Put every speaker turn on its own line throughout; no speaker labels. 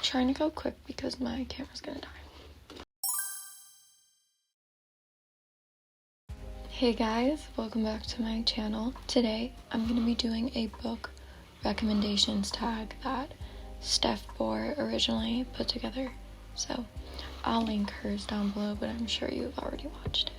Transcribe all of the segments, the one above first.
trying to go quick because my camera's gonna die. Hey guys, welcome back to my channel. Today I'm gonna be doing a book recommendations tag that Steph Bohr originally put together. So I'll link hers down below, but I'm sure you've already watched it.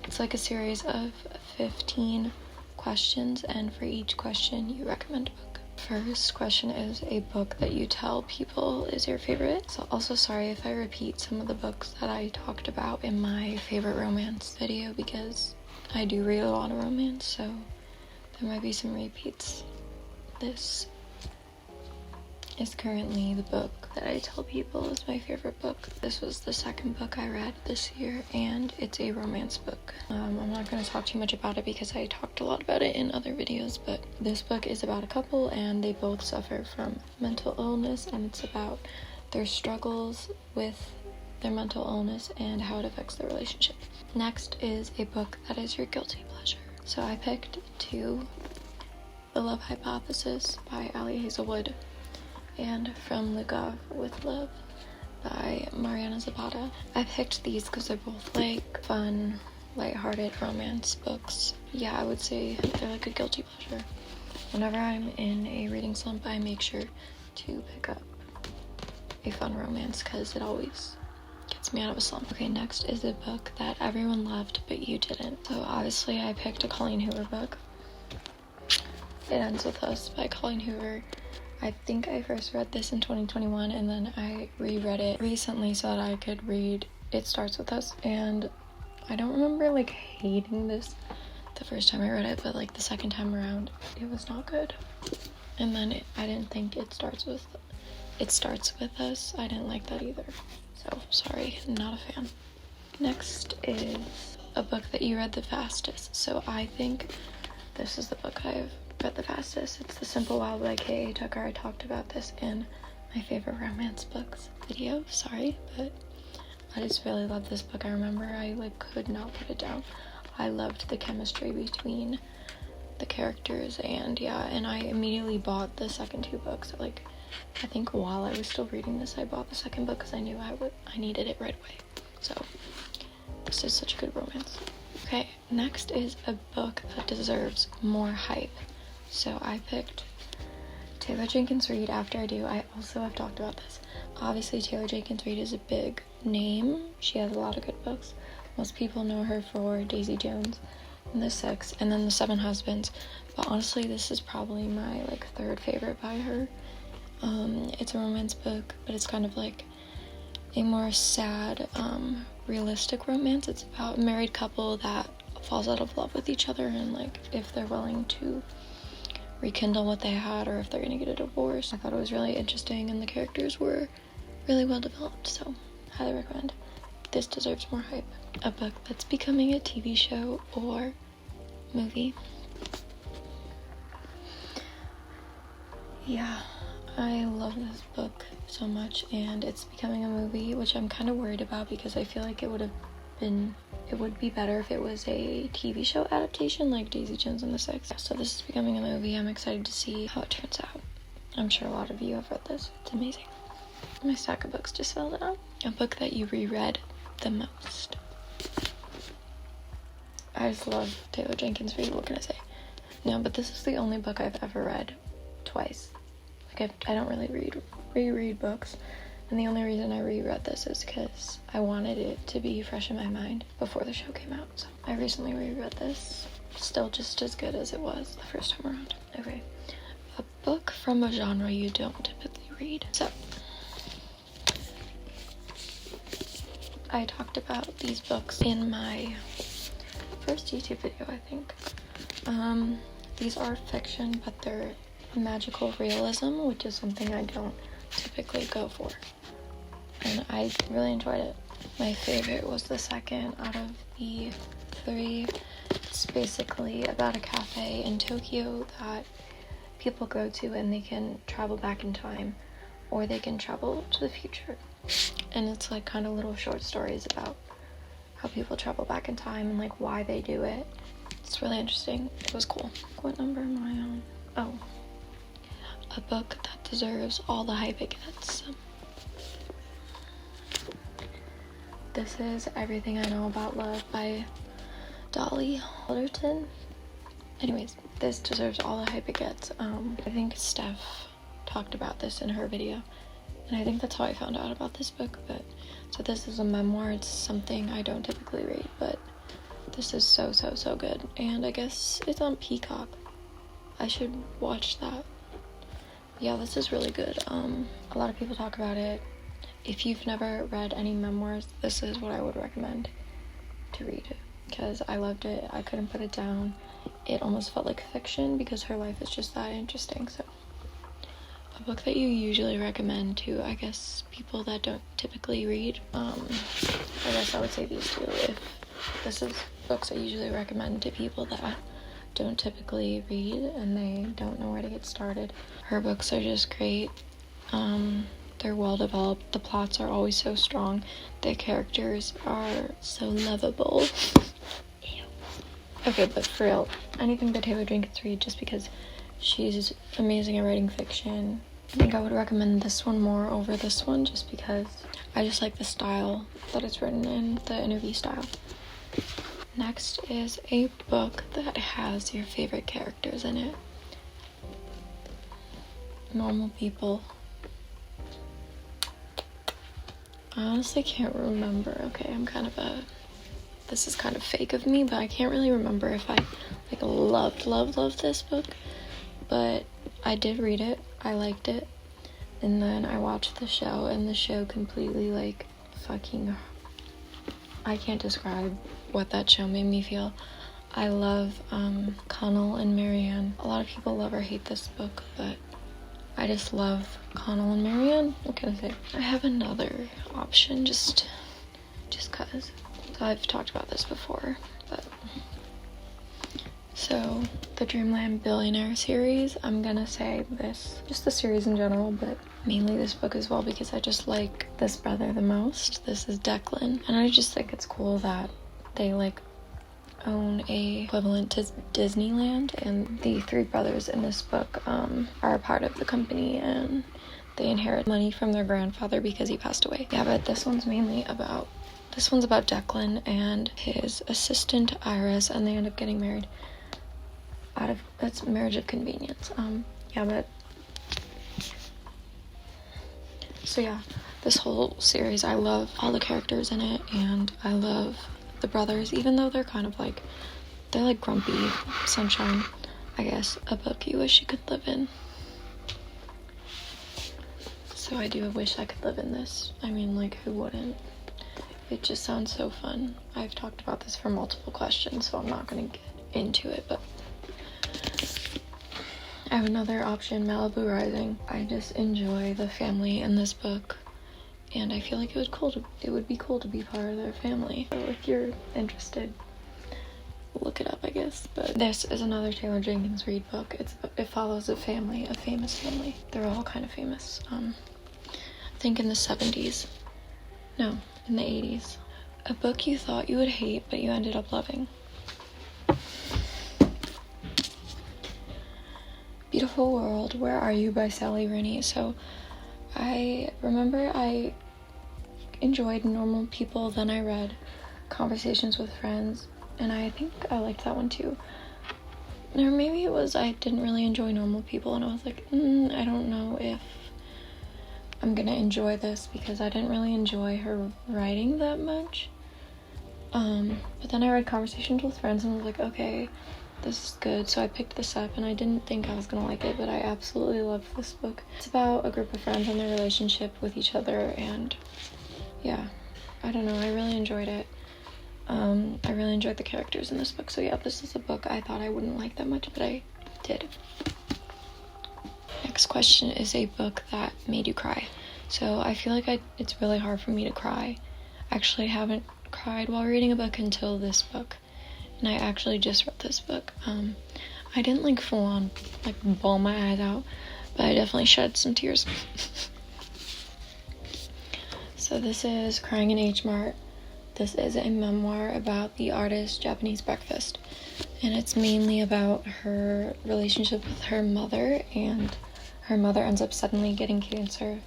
It's like a series of 15 questions, and for each question you recommend a book. First question is a book that you tell people is your favorite. So also sorry if I repeat some of the books that I talked about in my favorite romance video, because I do read a lot of romance, so there might be some repeats. This is currently the book that I tell people is my favorite book. This was the second book I read this year, and it's a romance book. I'm not going to talk too much about it because I talked a lot about it in other videos, but this book is about a couple and they both suffer from mental illness, and it's about their struggles with their mental illness and how it affects their relationship. Next is a book that is your guilty pleasure. So I picked two: The Love Hypothesis by Ali Hazelwood and From Lugov with Love by Mariana Zapata. I picked these because they're both like fun, lighthearted romance books. Yeah, I would say they're like a guilty pleasure. Whenever I'm in a reading slump, I make sure to pick up a fun romance because it always gets me out of a slump. Okay, next is a book that everyone loved but you didn't. So obviously I picked a Colleen Hoover book. It Ends With Us by Colleen Hoover. I think I first read this in 2021, and then I reread it recently so that I could read It Starts With Us, and I don't remember like hating this the first time I read it, but like the second time around it was not good. And then I didn't think It Starts With Us. I didn't like that either, so sorry, not a fan. Next is a book that you read the fastest. So I think this is the book I've read the fastest. It's The Simple Wild by K.A. Tucker. I talked about this in my favorite romance books video. Sorry, but I just really love this book. I remember I like could not put it down. I loved the chemistry between the characters, and yeah, and I immediately bought the second two books. Like, I think while I was still reading this, I bought the second book because I knew I needed it right away. So this is such a good romance. Okay, next is a book that deserves more hype. So I picked Taylor Jenkins Reid, After I Do. I also have talked about this. Obviously, Taylor Jenkins Reid is a big name. She has a lot of good books. Most people know her for Daisy Jones and The Six, and then The Seven Husbands. But honestly, this is probably my like third favorite by her. It's a romance book, but it's kind of like a more sad, realistic romance. It's about a married couple that falls out of love with each other, and like if they're willing to rekindle what they had or if they're gonna get a divorce. I thought it was really interesting, and the characters were really well developed, so highly recommend. This deserves more hype. A book that's becoming a TV show or movie. Yeah, I love this book so much, and it's becoming a movie, which I'm kind of worried about because I feel like it would be better if it was a TV show adaptation like Daisy Jones and the Six. So this is becoming a movie. I'm excited to see how it turns out. I'm sure a lot of you have read this. It's amazing. My stack of books just filled up. A book that you reread the most. I just love Taylor Jenkins Reid. What can I say? No, but this is the only book I've ever read twice. Like I don't really reread books. And the only reason I reread this is because I wanted it to be fresh in my mind before the show came out. So I recently reread this. Still just as good as it was the first time around. Okay. A book from a genre you don't typically read. So I talked about these books in my first YouTube video, I think. These are fiction, but they're magical realism, which is something I don't typically go for, and I really enjoyed it. My favorite was the second out of the three. It's basically about a cafe in Tokyo that people go to, and they can travel back in time or they can travel to the future, and it's like kind of little short stories about how people travel back in time and like why they do it. It's really interesting. It was cool. What number am I on? Oh, a book that deserves all the hype it gets. This is Everything I Know About Love by Dolly Alderton. Anyways, this deserves all the hype it gets. I think Steph talked about this in her video, and I think that's how I found out about this book. But so this is a memoir. It's something I don't typically read, but this is so good. And I guess it's on Peacock. I should watch that. Yeah, this is really good. A lot of people talk about it. If you've never read any memoirs, this is what I would recommend to read, because I loved it. I couldn't put it down. It almost felt like fiction because her life is just that interesting. So a book that you usually recommend to, I guess, people that don't typically read, I guess I would say these two. If this is books I usually recommend to people that don't typically read and they don't know where to get started. Her books are just great. They're well developed. The plots are always so strong. The characters are so lovable. Okay, but for real, anything that Taylor Jenkins read, just because she's amazing at writing fiction. I think I would recommend this one more over this one, just because I just like the style that it's written in, the interview style. Next is a book that has your favorite characters in it. Normal People. I honestly can't remember. Okay, this is kind of fake of me, but I can't really remember if I loved this book. But I did read it. I liked it. And then I watched the show, and the show completely I can't describe what that show made me feel. I love Connell and Marianne. A lot of people love or hate this book, but I just love Connell and Marianne. What can I say? I have another option just cause. So I've talked about this before, but so the Dreamland Billionaire series, I'm gonna say this, just the series in general, but mainly this book as well, because I just like this brother the most. This is Declan, and I just think it's cool that they own a equivalent to Disneyland, and the three brothers in this book are a part of the company, and they inherit money from their grandfather because he passed away. Yeah, but this one's about Declan and his assistant Iris, and they end up getting married. That's marriage of convenience. So yeah, this whole series, I love all the characters in it, and I love the brothers, even though they're they're grumpy sunshine, I guess. A book you wish you could live in. So I do wish I could live in this. I mean, who wouldn't? It just sounds so fun. I've talked about this for multiple questions, so I'm not gonna get into it, but I have another option, Malibu Rising. I just enjoy the family in this book, and I feel like it would be cool to be part of their family. So if you're interested, look it up, I guess. But this is another Taylor Jenkins Reid book. It follows a famous family. They're all kind of famous. I think in the 70s. No, in the 80s. A book you thought you would hate, but you ended up loving. Beautiful World, Where Are You by Sally Rooney. So I remember I enjoyed Normal People, then I read Conversations with Friends, and I think I liked that one too. Or maybe it was I didn't really enjoy Normal People, and I was like, I don't know if I'm gonna enjoy this, because I didn't really enjoy her writing that much. But then I read Conversations with Friends and I was like, okay, this is good. So I picked this up, and I didn't think I was gonna like it, but I absolutely love this book. It's about a group of friends and their relationship with each other, and yeah, I don't know, I really enjoyed it. I really enjoyed the characters in this book. So yeah, this is a book I thought I wouldn't like that much, but I did. Next question is a book that made you cry. So I feel like it's really hard for me to cry. Actually, I haven't cried while reading a book until this book, and I actually just read this book. I didn't full on bawl my eyes out, but I definitely shed some tears. So this is Crying in H Mart. This is a memoir about the artist Japanese Breakfast, and it's mainly about her relationship with her mother and her mother ends up suddenly getting cancer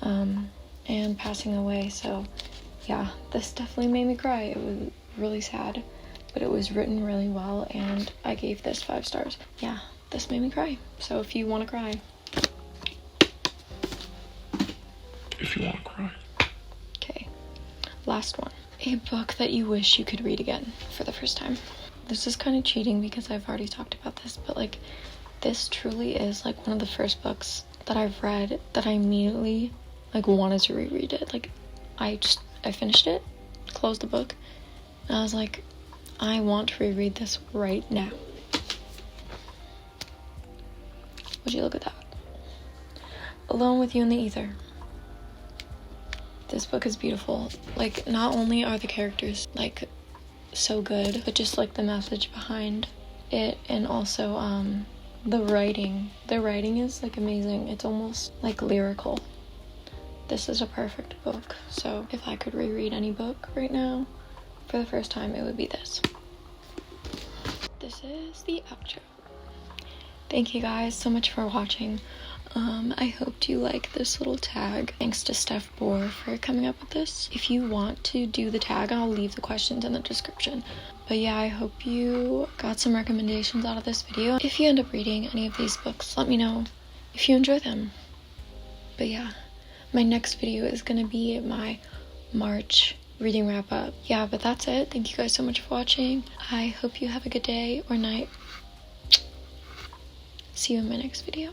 and passing away. So yeah, this definitely made me cry. It was really sad, but it was written really well, and I gave this 5 stars. Yeah, this made me cry. So if you want to cry. Okay, last one. A book that you wish you could read again for the first time. This is kind of cheating because I've already talked about this, but like, this truly is like one of the first books that I've read that I immediately like wanted to reread it. Like, I finished it, closed the book, and I was like, I want to reread this right now. Would you look at that? Alone with You in the Ether. This book is beautiful. Like, not only are the characters like so good, but just like the message behind it, and also the writing. The writing is like amazing. It's almost like lyrical. This is a perfect book. So if I could reread any book right now for the first time, it would be this. This is the outro. Thank you guys so much for watching. I hope you like this little tag. Thanks to Steph Bohr for coming up with this. If you want to do the tag, I'll leave the questions in the description. But yeah, I hope you got some recommendations out of this video. If you end up reading any of these books, let me know if you enjoy them. But yeah, my next video is gonna be my March reading wrap up. Yeah, but that's it. Thank you guys so much for watching. I hope you have a good day or night. See you in my next video.